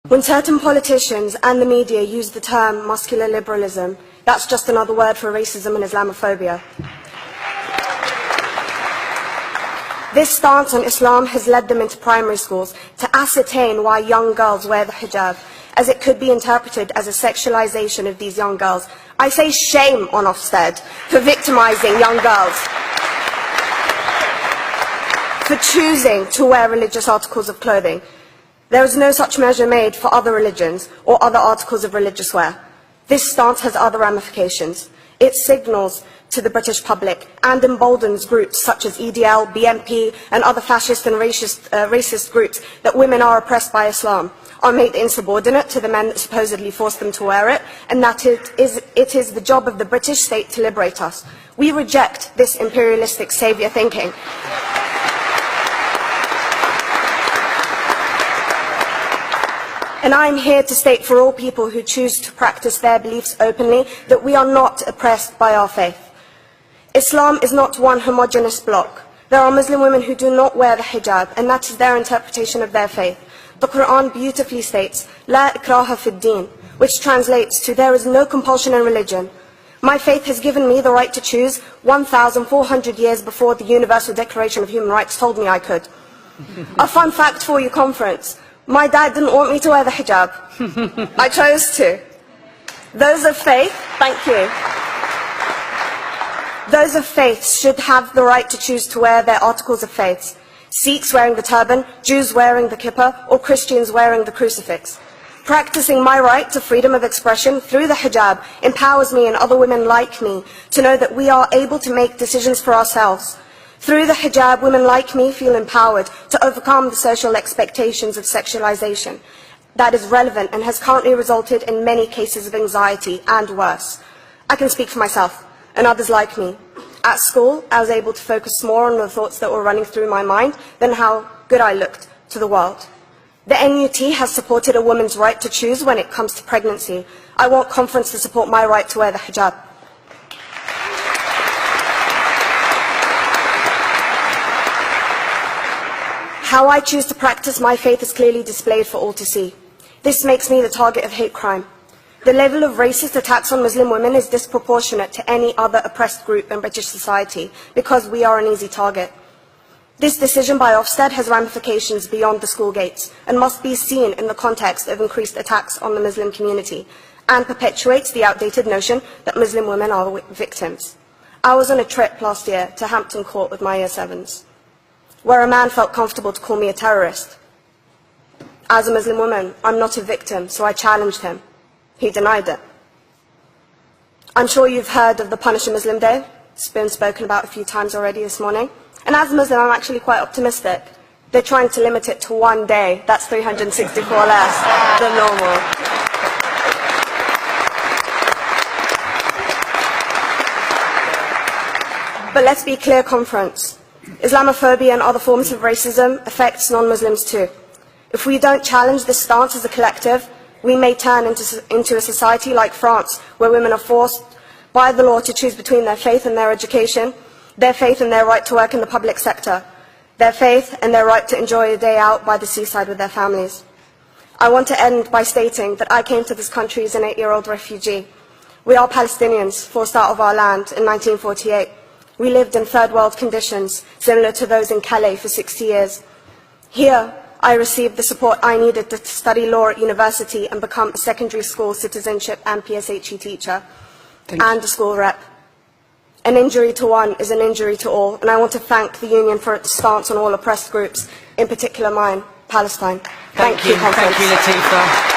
When certain politicians and the media use the term muscular liberalism, that's just another word for racism and Islamophobia. This stance on Islam has led them into primary schools to ascertain why young girls wear the hijab, as it could be interpreted as a sexualization of these young girls. I say shame on Ofsted for victimizing young girls, for choosing to wear religious articles of clothing. There is no such measure made for other religions or other articles of religious wear. This stance has other ramifications. It signals to the British public and emboldens groups such as EDL, BNP and other fascist and racist groups that women are oppressed by Islam, are made insubordinate to the men that supposedly force them to wear it, and that it is the job of the British state to liberate us. We reject this imperialistic saviour thinking. And I am here to state for all people who choose to practice their beliefs openly that we are not oppressed by our faith. Islam is not one homogeneous block. There are Muslim women who do not wear the hijab, and that is their interpretation of their faith. The Quran beautifully states, "La ikraha fid din," which translates to, "There is no compulsion in religion." My faith has given me the right to choose 1,400 years before the Universal Declaration of Human Rights told me I could. A fun fact for you, conference. My dad didn't want me to wear the hijab. I chose to. Those of faith, thank you. Those of faith should have the right to choose to wear their articles of faith. Sikhs wearing the turban, Jews wearing the kippah, or Christians wearing the crucifix. Practicing my right to freedom of expression through the hijab empowers me and other women like me to know that we are able to make decisions for ourselves. Through the hijab, women like me feel empowered to overcome the social expectations of sexualization that is relevant and has currently resulted in many cases of anxiety and worse. I can speak for myself and others like me. At school, I was able to focus more on the thoughts that were running through my mind than how good I looked to the world. The NUT has supported a woman's right to choose when it comes to pregnancy. I want conference to support my right to wear the hijab. How I choose to practice my faith is clearly displayed for all to see. This makes me the target of hate crime. The level of racist attacks on Muslim women is disproportionate to any other oppressed group in British society because we are an easy target. This decision by Ofsted has ramifications beyond the school gates and must be seen in the context of increased attacks on the Muslim community and perpetuates the outdated notion that Muslim women are victims. I was on a trip last year to Hampton Court with my Year 7s, where a man felt comfortable to call me a terrorist. As a Muslim woman, I'm not a victim, so I challenged him. He denied it. I'm sure you've heard of the Punish a Muslim Day. It's been spoken about a few times already this morning. And as a Muslim, I'm actually quite optimistic. They're trying to limit it to one day. That's 364 less than normal. But let's be clear, conference. Islamophobia and other forms of racism affects non-Muslims too. If we don't challenge this stance as a collective, we may turn into a society like France, where women are forced by the law to choose between their faith and their education, their faith and their right to work in the public sector, their faith and their right to enjoy a day out by the seaside with their families. I want to end by stating that I came to this country as an 8-year-old refugee. We are Palestinians, forced out of our land in 1948. We lived in third world conditions, similar to those in Calais for 60 years. Here, I received the support I needed to study law at university and become a secondary school citizenship and PSHE teacher, and a school rep. An injury to one is an injury to all, and I want to thank the Union for its stance on all oppressed groups, in particular mine, Palestine. Thank you, Latifah.